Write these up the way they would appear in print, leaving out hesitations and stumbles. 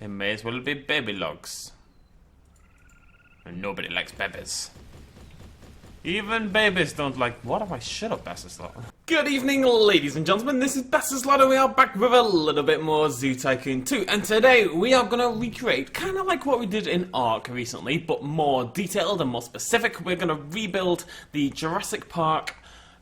It may as well be baby logs. And nobody likes babies. Even babies don't like... What have I... Shut up, BestInSlot. Good evening, ladies and gentlemen. This is BestInSlot and we are back with a little bit more Zoo Tycoon 2. And today we are going to recreate, kind of like what we did in Ark recently, but more detailed and more specific. We're going to rebuild the Jurassic Park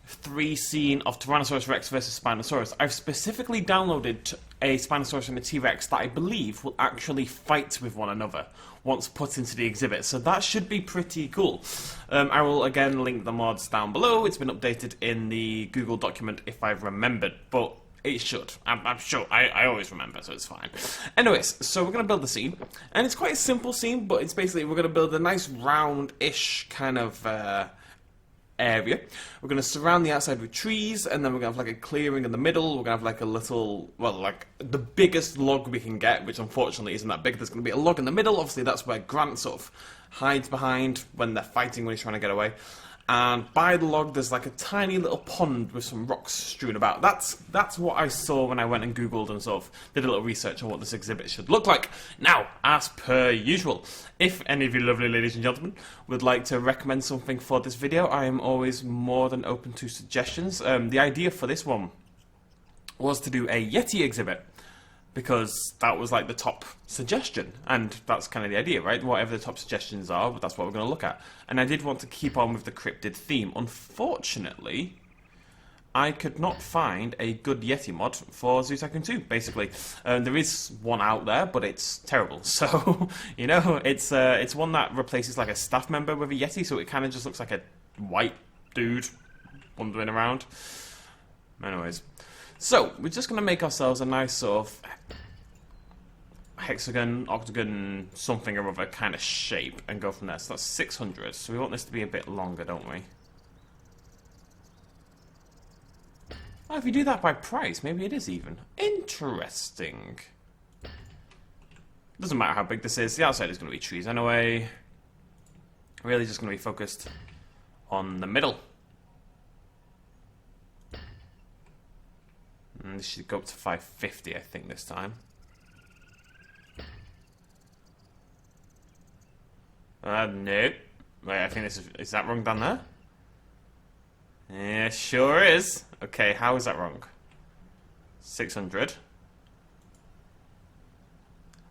3 scene of Tyrannosaurus Rex versus Spinosaurus. I've specifically downloaded a Spinosaurus and a T-Rex that I believe will actually fight with one another once put into the exhibit, so that should be pretty cool. I will again link the mods down below. It's been updated in the Google document if I've remembered, but it should. I'm sure. I always remember, so it's fine. Anyways, so we're going to build the scene, and it's quite a simple scene, but it's basically we're going to build a nice round-ish kind of area. We're going to surround the outside with trees, and then we're going to have like a clearing in the middle. We're going to have like a little, well, like the biggest log we can get, which unfortunately isn't that big. There's going to be a log in the middle. Obviously, that's where Grant sort of hides behind when they're fighting, when he's trying to get away. And by the log, there's like a tiny little pond with some rocks strewn about. That's what I saw when I went and Googled and sort of did a little research on what this exhibit should look like. Now, as per usual, if any of you lovely ladies and gentlemen would like to recommend something for this video, I am always more than open to suggestions. The idea for this one was to do a Yeti exhibit, because that was like the top suggestion, and that's kind of the idea, right? Whatever the top suggestions are, that's what we're going to look at. And I did want to keep on with the cryptid theme. Unfortunately, I could not find a good Yeti mod for Zoo Tycoon 2, basically. There is one out there, but it's terrible. So, you know, it's one that replaces like a staff member with a Yeti, so it kind of just looks like a white dude wandering around. Anyways. So, we're just going to make ourselves a nice sort of hexagon, octagon, something or other kind of shape and go from there. So that's 600. So we want this to be a bit longer, don't we? Oh, if you do that by price, maybe it is even. Interesting. Doesn't matter how big this is. The outside is going to be trees anyway. Really just going to be focused on the middle. And this should go up to 550, I think, this time. Nope. Wait, I think this is that wrong down there? Yeah, sure is. Okay, how is that wrong? 600.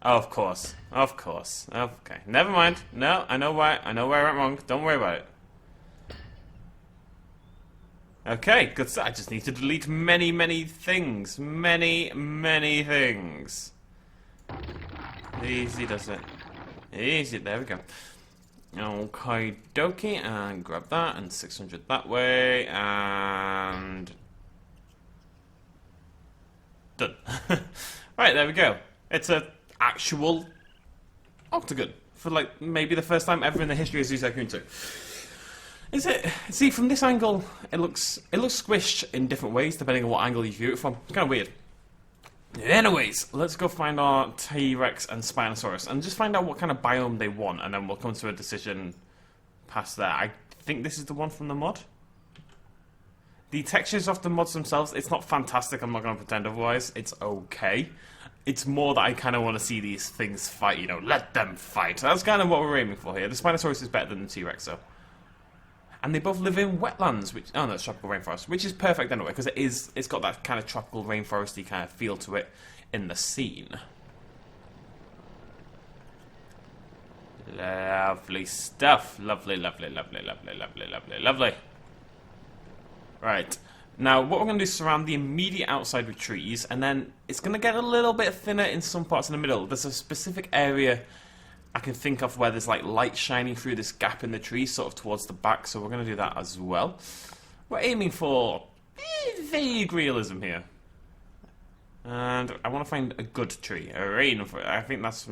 Oh, of course. Of course. Okay, never mind. No, I know why. I know where I went wrong. Don't worry about it. Okay, good. I just need to delete many, many things. Many, many things. Easy does it. Easy, there we go. Okay, dokie, and grab that, and 600 that way, and... done. Right, there we go. It's an actual octagon. For, like, maybe the first time ever in the history of Zoo Tycoon 2. Is it? See, from this angle, it looks squished in different ways depending on what angle you view it from. It's kind of weird. Anyways, let's go find our T-Rex and Spinosaurus and just find out what kind of biome they want, and then we'll come to a decision past that. I think this is the one from the mod. The textures of the mods themselves, it's not fantastic, I'm not going to pretend otherwise. It's okay. It's more that I kind of want to see these things fight, you know, let them fight. That's kind of what we're aiming for here. The Spinosaurus is better than the T-Rex, though. And they both live in wetlands, which... oh no, it's tropical rainforest, which is perfect anyway, because it's got that kind of tropical rainforesty kind of feel to it in the scene. Lovely stuff. Lovely, lovely, lovely, lovely, lovely, lovely, lovely. Right. Now, what we're going to do is surround the immediate outside with trees, and then it's going to get a little bit thinner in some parts in the middle. There's a specific area I can think of where there's like light shining through this gap in the tree, sort of towards the back, so we're going to do that as well. We're aiming for vague realism here. And I want to find a good tree, a rainforest. I think that's...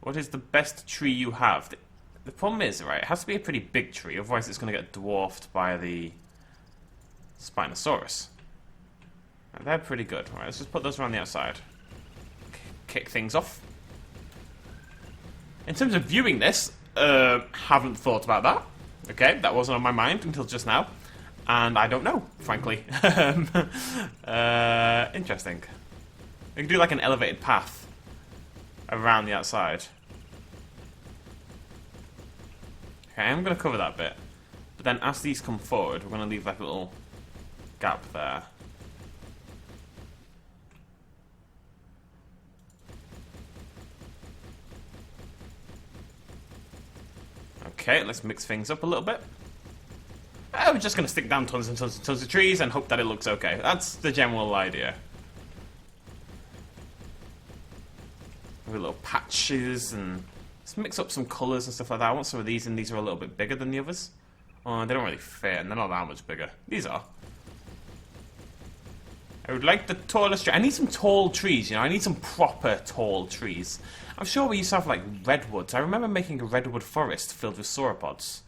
What is the best tree you have? The problem is, right, it has to be a pretty big tree, otherwise it's going to get dwarfed by the Spinosaurus. And they're pretty good. Right, let's just put those around the outside. Kick things off. In terms of viewing this, haven't thought about that. Okay, that wasn't on my mind until just now. And I don't know, frankly. Interesting. We can do like an elevated path around the outside. Okay, I'm going to cover that bit. But then as these come forward, we're going to leave like a little gap there. Okay, let's mix things up a little bit. We're just going to stick down tons and tons and tons of trees and hope that it looks okay. That's the general idea. With little patches and let's mix up some colours and stuff like that. I want some of these, and these are a little bit bigger than the others. Oh, they don't really fit, and they're not that much bigger. These are. I would like the tallest tree. I need some tall trees, you know. I need some proper tall trees. I'm sure we used to have, like, redwoods. I remember making a redwood forest filled with sauropods.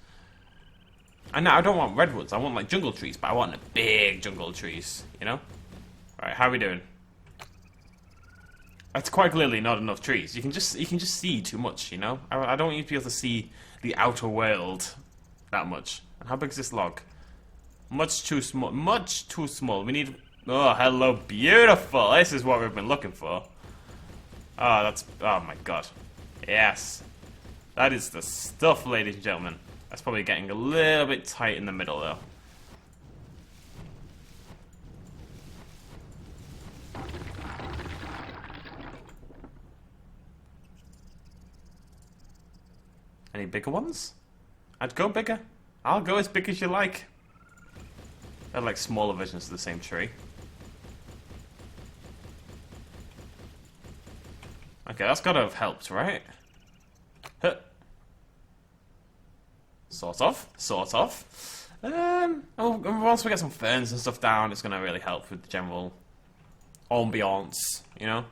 And now I don't want redwoods. I want, like, jungle trees, but I want the big jungle trees, you know? Alright, how are we doing? It's quite clearly not enough trees. You can just see too much, you know? I don't want you to be able to see the outer world that much. And how big is this log? Much too small. Much too small. We need... Oh, hello, beautiful. This is what we've been looking for. Oh, that's... Oh, my God. Yes. That is the stuff, ladies and gentlemen. That's probably getting a little bit tight in the middle, though. Any bigger ones? I'd go bigger. I'll go as big as you like. They're like smaller versions of the same tree. Okay, that's gotta have helped, right? Huh. Sort of. Sort of. Once we get some ferns and stuff down, it's gonna really help with the general ambiance, you know?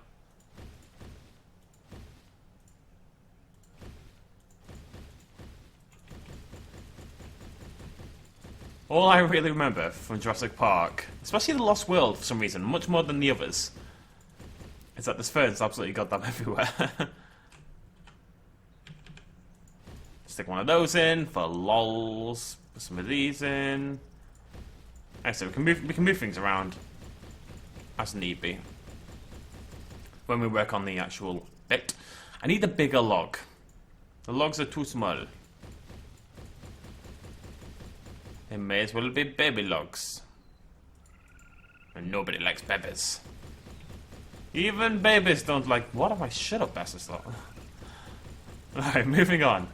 All I really remember from Jurassic Park, especially the Lost World for some reason, much more than the others, is that there's ferns absolutely goddamn everywhere. Stick one of those in for lols. Put some of these in. Okay, so we can move things around as need be when we work on the actual bit. I need a bigger log. The logs are too small. They may as well be baby logs. And nobody likes babies. Even babies don't like... What have I shut up, BestInSlot? Alright, moving on.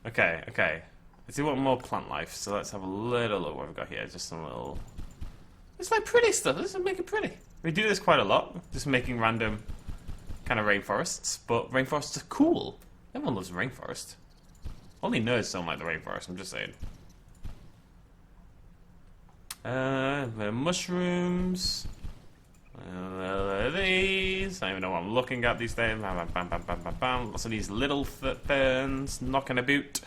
Okay, okay. Let's see what more plant life. So let's have a little look what we've got here. Just some little... It's like pretty stuff. Let's make it pretty. We do this quite a lot. Just making random kind of rainforests. But rainforests are cool. Everyone loves rainforest. Only nerds don't like the rainforest, I'm just saying. Mushrooms. These. I don't even know what I'm looking at these days. Bam, bam, bam, bam, bam, bam. Lots of these little ferns knocking about.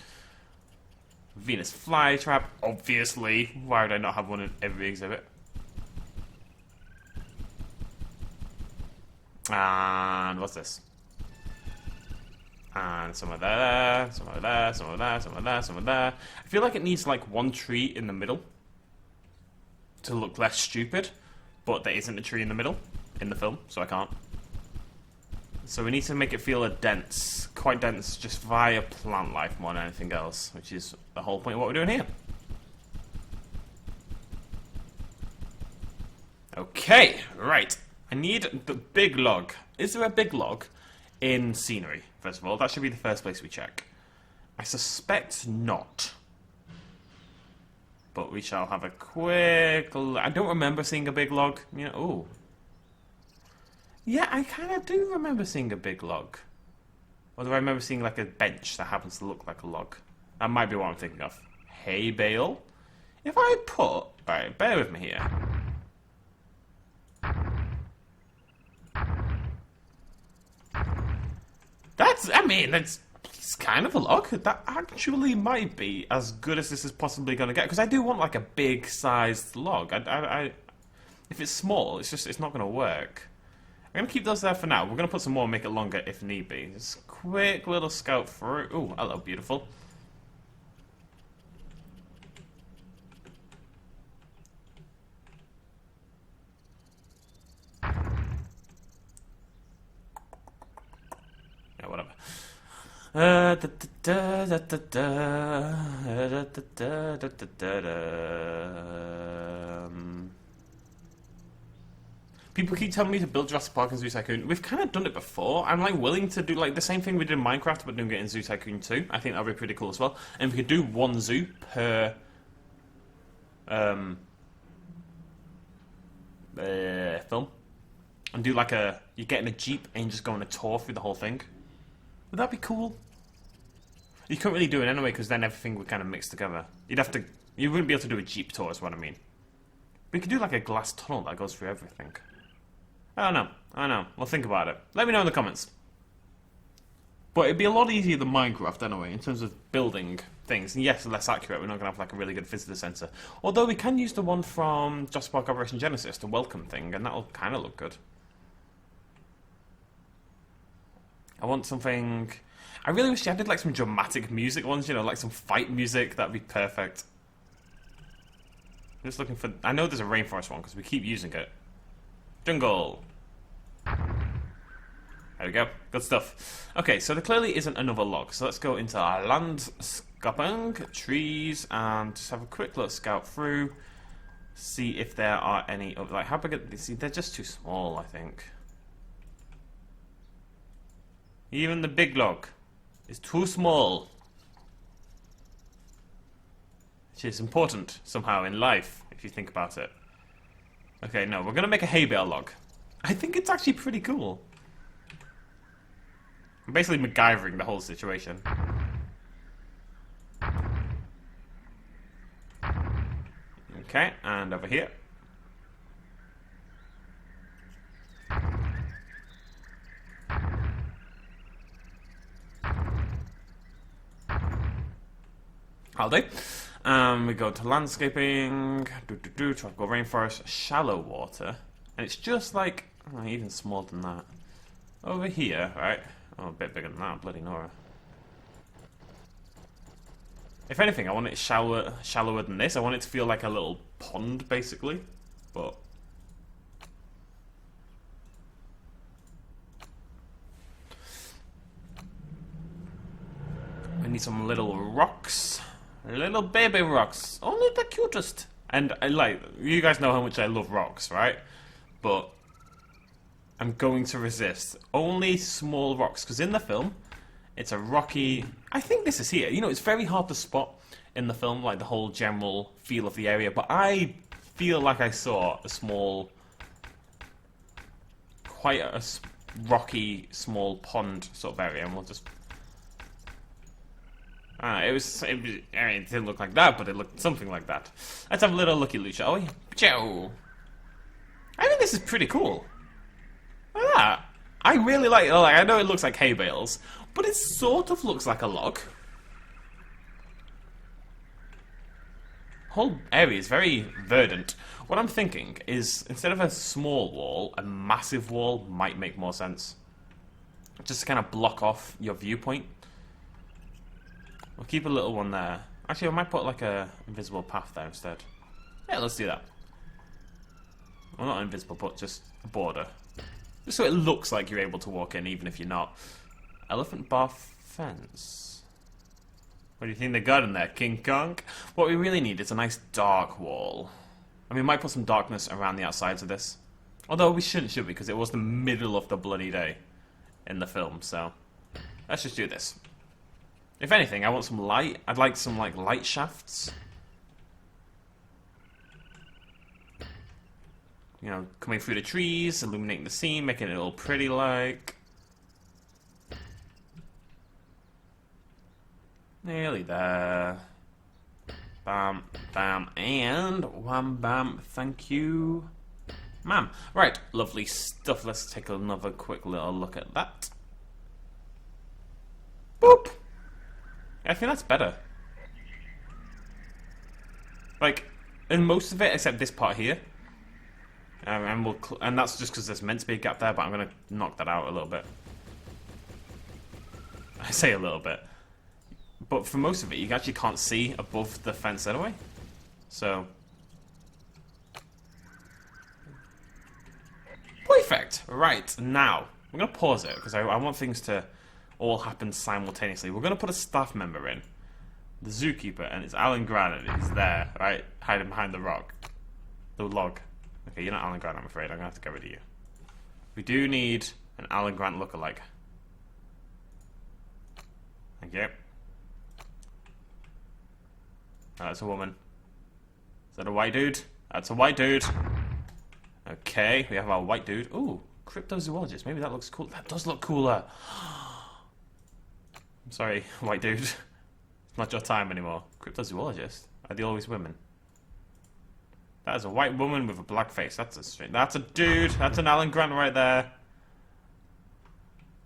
Venus flytrap, obviously. Why would I not have one in every exhibit? And what's this? And some of there, some of there, some of there, some of there, some of there. I feel like it needs like one tree in the middle to look less stupid, but there isn't a tree in the middle in the film, so I can't. So we need to make it feel dense, quite dense, just via plant life more than anything else, which is the whole point of what we're doing here. Okay, right. I need the big log. Is there a big log in scenery? First of all, that should be the first place we check. I suspect not. But we shall have a quick... I don't remember seeing a big log. You know, ooh. Yeah, I kind of do remember seeing a big log. Or do I remember seeing like a bench that happens to look like a log? That might be what I'm thinking of. Hay bale. If I put... Alright, bear with me here. That's, I mean, it's kind of a log. That actually might be as good as this is possibly going to get. Because I do want, like, a big-sized log. If it's small, it's not going to work. I'm going to keep those there for now. We're going to put some more and make it longer if need be. Just a quick little scout through. Ooh, hello, beautiful. People keep telling me to build Jurassic Park and Zoo Tycoon. We've kind of done it before. I'm like willing to do like the same thing we did in Minecraft, but doing it in Zoo Tycoon 2. I think that would be pretty cool as well. And we could do one zoo per film, and do like you get in a jeep and you just go on a tour through the whole thing. Would that be cool? You couldn't really do it anyway because then everything would kind of mix together. You wouldn't be able to do a jeep tour, is what I mean. We could do like a glass tunnel that goes through everything. I don't know. We'll think about it. Let me know in the comments. But it'd be a lot easier than Minecraft anyway, in terms of building things. And yes, less accurate. We're not going to have like a really good visitor centre. Although we can use the one from Jurassic Park Operation Genesis, the welcome thing, and that'll kind of look good. I want something... I really wish I did like some dramatic music ones, you know, like some fight music. That'd be perfect. I'm just looking for... I know there's a rainforest one because we keep using it. Jungle. There we go. Good stuff. Okay, so there clearly isn't another log. So let's go into our landscaping, trees, and just have a quick look, scout through. See if there are any... Like, how big are they? See, they're just too small, I think. Even the big log is too small. Which is important, somehow, in life, if you think about it. Okay, no, we're going to make a hay bale log. I think it's actually pretty cool. I'm basically MacGyvering the whole situation. Okay, and over here. I'll do. We go to landscaping, tropical rainforest, shallow water, and it's just like, oh, even smaller than that. Over here, right? Oh, a bit bigger than that, bloody Nora. If anything, I want it shallower than this. I want it to feel like a little pond, basically, but... I need some little rocks. Little baby rocks. Only the cutest. And I like, you guys know how much I love rocks, right? But I'm going to resist. Only small rocks, because in the film, it's a rocky... I think this is here. You know, it's very hard to spot in the film, like the whole general feel of the area, but I feel like I saw a small... quite a rocky, small pond sort of area, and we'll just... I mean, it didn't look like that, but it looked something like that. Let's have a little looky loo, shall we? Ciao! I think this is pretty cool. Look at that. I really like it. Like, I know it looks like hay bales, but it sort of looks like a log. Whole area is very verdant. What I'm thinking is, instead of a small wall, a massive wall might make more sense. Just to kind of block off your viewpoint. We'll keep a little one there. Actually, I might put like a invisible path there instead. Yeah, let's do that. Well, not invisible, but just a border. Just so it looks like you're able to walk in, even if you're not. Elephant bar fence. What do you think they got in there, King Kong? What we really need is a nice dark wall. I mean, we might put some darkness around the outsides of this. Although we shouldn't, should we? Because it was the middle of the bloody day in the film, so... Let's just do this. If anything, I want some light. I'd like some, like, light shafts. You know, coming through the trees, illuminating the scene, making it all pretty, like. Nearly there. Bam, bam, and wham, bam, thank you, ma'am. Right, lovely stuff. Let's take another quick little look at that. Boop! I think that's better. Like, in most of it, except this part here. And that's just because there's meant to be a gap there, but I'm going to knock that out a little bit. I say a little bit. But for most of it, you actually can't see above the fence anyway. So... Perfect! Right, now, I'm going to pause it, because I want things to all happen simultaneously. We're going to put a staff member in, the zookeeper, and it's Alan Grant, and he's there, right, hiding behind the rock, the log. Okay, you're not Alan Grant, I'm afraid. I'm going to have to get rid of you. We do need an Alan Grant lookalike. Thank you. Oh, that's a woman. Is that a white dude? That's a white dude. Okay, we have our white dude. Ooh, cryptozoologist. Maybe that looks cool. That does look cooler. I'm sorry, white dude. It's not your time anymore. Cryptozoologist? Are they always women? That is a white woman with a black face. That's a dude. That's an Alan Grant right there.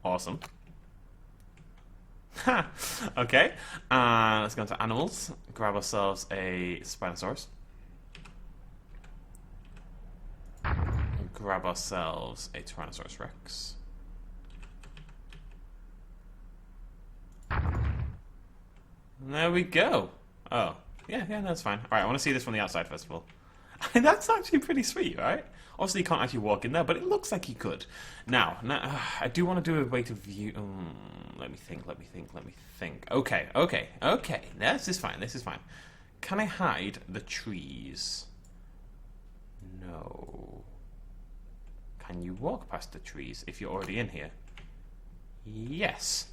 Awesome. Ha! Okay. Let's go into animals. Grab ourselves a Spinosaurus. Grab ourselves a Tyrannosaurus Rex. And there we go. Oh. Yeah, that's fine. Alright, I want to see this from the outside first of all. That's actually pretty sweet, right? Obviously you can't actually walk in there, but it looks like you could. Now I do want to do a way to view... let me think. Okay. This is fine. Can I hide the trees? No. Can you walk past the trees if you're already in here? Yes.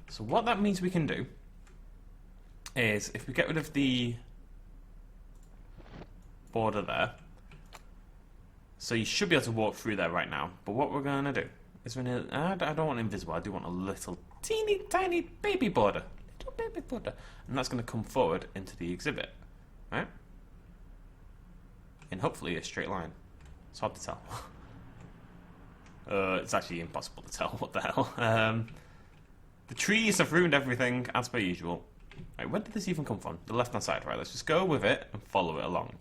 So what that means we can do is, if we get rid of the border there, so you should be able to walk through there right now, but what we're going to do is I don't want invisible, I do want a little teeny tiny baby border, and that's going to come forward into the exhibit, right? In hopefully a straight line. It's hard to tell. It's actually impossible to tell, what the hell. The trees have ruined everything, as per usual. Right, where did this even come from? The left-hand side, right? Let's just go with it and follow it along.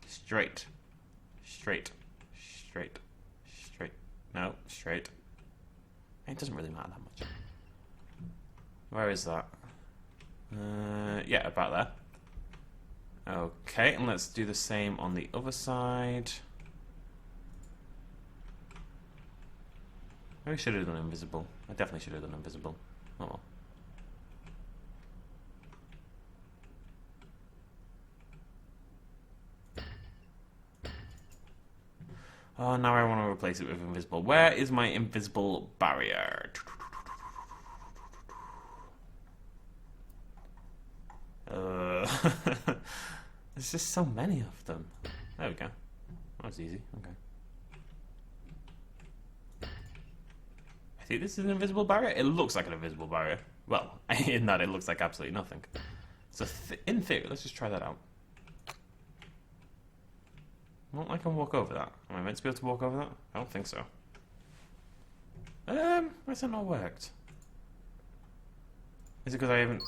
Straight. No, straight. It doesn't really matter that much. Where is that? Yeah, about there. Okay, and let's do the same on the other side. Maybe I should have done invisible. I definitely should have done invisible. Oh well. Oh, now I want to replace it with invisible. Where is my invisible barrier? There's just so many of them. There we go. That was easy. Okay. I think this is an invisible barrier. It looks like an invisible barrier. Well, in that it looks like absolutely nothing. So in theory, let's just try that out. Well, I can walk over that. Am I meant to be able to walk over that? I don't think so. Why's that not worked? Is it because I haven't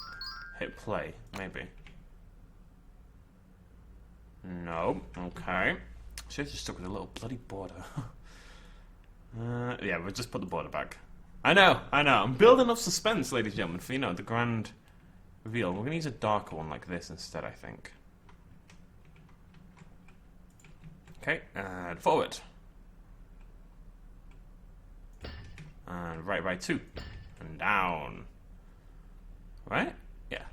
hit play? Maybe. No. Okay. Should have just stuck with a little bloody border. Yeah, we'll just put the border back. I know. I'm building up suspense, ladies and gentlemen, for, you know, the grand reveal. We're going to use a darker one like this instead, I think. Okay, and forward. And right 2. And down. Right? Yeah.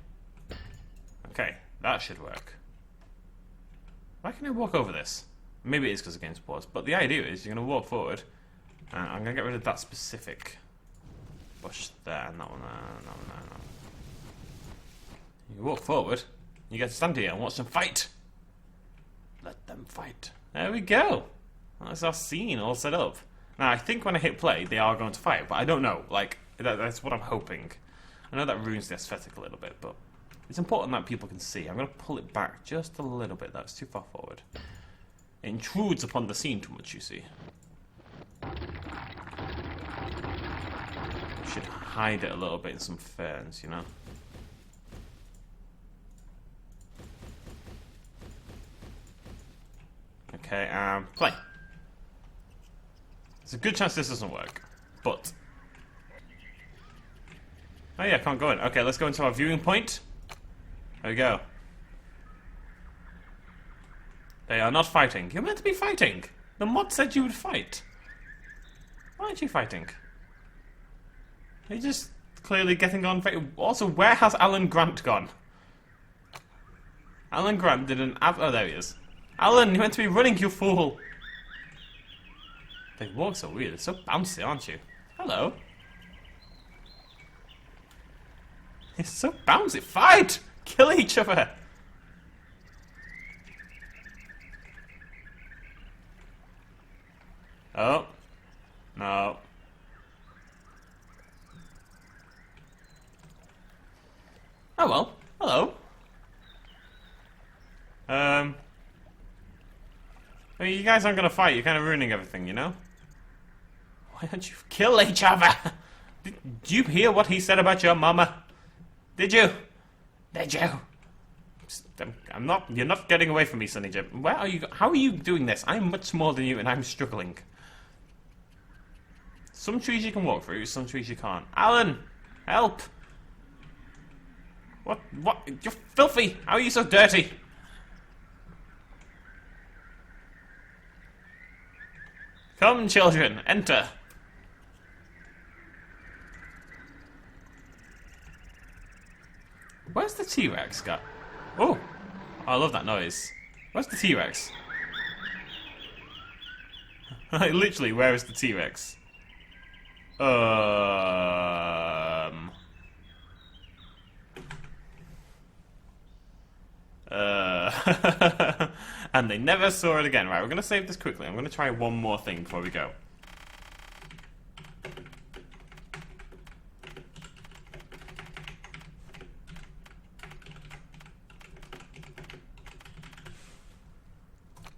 Okay, that should work. Why can I walk over this? Maybe it is because of game sports, but the idea is you're going to walk forward, and I'm going to get rid of that specific bush there, and that one there, and that one there, and that one. You walk forward, you get to stand here and watch them fight. Let them fight. There we go. That's our scene all set up. Now, I think when I hit play, they are going to fight, but I don't know. Like, that's what I'm hoping. I know that ruins the aesthetic a little bit, but it's important that people can see. I'm going to pull it back just a little bit. That's too far forward. It intrudes upon the scene too much, you see. Should hide it a little bit in some ferns, you know. Okay, play. There's a good chance this doesn't work, but... Oh yeah, can't go in. Okay, let's go into our viewing point. There we go. They are not fighting. You're meant to be fighting. The mod said you would fight. Why aren't you fighting? You just clearly getting on. Also, where has Alan Grant gone? Alan Grant did an oh, there he is. Alan, you meant to be running, you fool. They walk so weird. They're so bouncy, aren't you? Hello. It's so bouncy. Fight! Kill each other. Oh. No. Oh well. Hello. I mean, you guys aren't gonna fight. You're kind of ruining everything, you know? Why don't you kill each other? Did you hear what he said about your mama? Did you? Did you? I'm not. You're not getting away from me, Sonny Jim. Where are you? How are you doing this? I'm much smaller than you, and I'm struggling. Some trees you can walk through, some trees you can't. Alan, help! What? What? You're filthy! How are you so dirty? Come, children, enter. Where's the T-Rex got? Oh, I love that noise. Where's the T-Rex? Literally, where is the T-Rex? And they never saw it again. Right, we're gonna save this quickly. I'm gonna try one more thing before we go.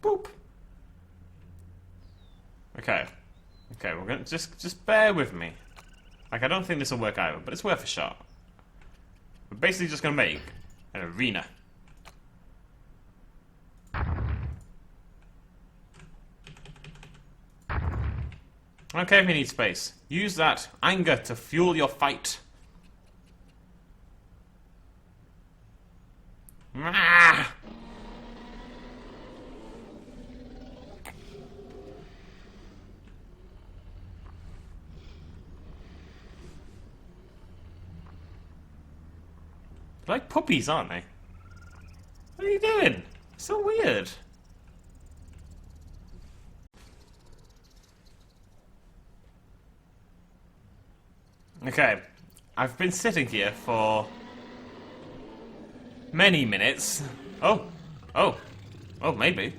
Boop. Okay. Okay, we're gonna just bear with me. Like, I don't think this will work either, but it's worth a shot. We're basically just gonna make an arena. Okay, we need space. Use that anger to fuel your fight. Ah! They're like puppies, aren't they? What are you doing? So weird. Okay, I've been sitting here for many minutes. Oh, maybe.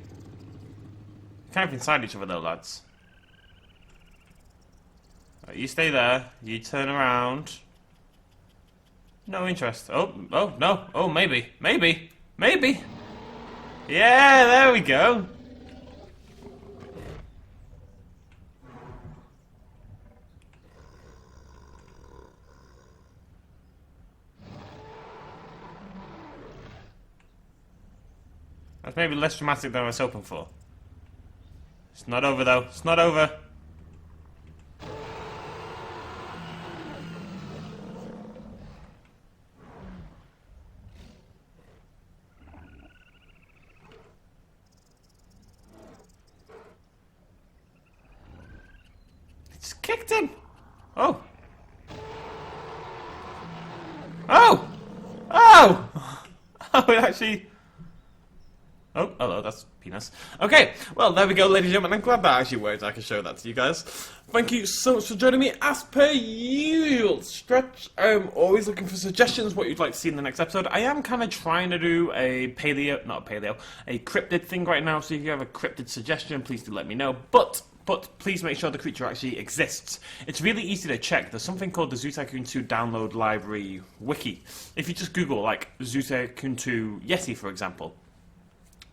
Kind of inside each other though, lads. Right, you stay there. You turn around. No interest. Oh, no. Oh, maybe. Yeah, there we go. That's maybe less dramatic than I was hoping for. It's not over though. It's not over. Just kicked him. Oh. Oh. Oh. Oh, it actually. Oh, hello, that's penis. Okay, well, there we go, ladies and gentlemen. I'm glad that actually worked. I can show that to you guys. Thank you so much for joining me. As per usual, Stretch, I'm always looking for suggestions, what you'd like to see in the next episode. I am kind of trying to do a a cryptid thing right now, so if you have a cryptid suggestion, please do let me know. But please make sure the creature actually exists. It's really easy to check. There's something called the Zoo Tycoon 2 download library wiki. If you just Google, like, Zoo Tycoon 2 Yeti, for example,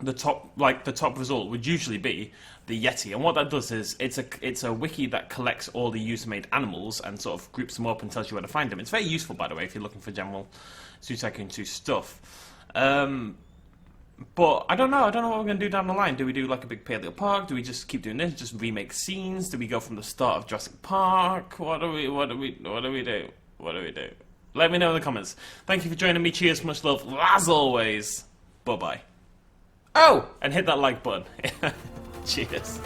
the top result would usually be the Yeti, and what that does is it's a wiki that collects all the user-made animals and sort of groups them up and tells you where to find them. It's very useful, by the way, if you're looking for general Zoo Tycoon 2 stuff. But I don't know what we're gonna do down the line. Do we do like a big Paleo Park? Do we just keep doing this? Just remake scenes? Do we go from the start of Jurassic Park? What do we do? Let me know in the comments. Thank you for joining me. Cheers, much love, as always. Bye bye. Oh, and hit that like button. Cheers.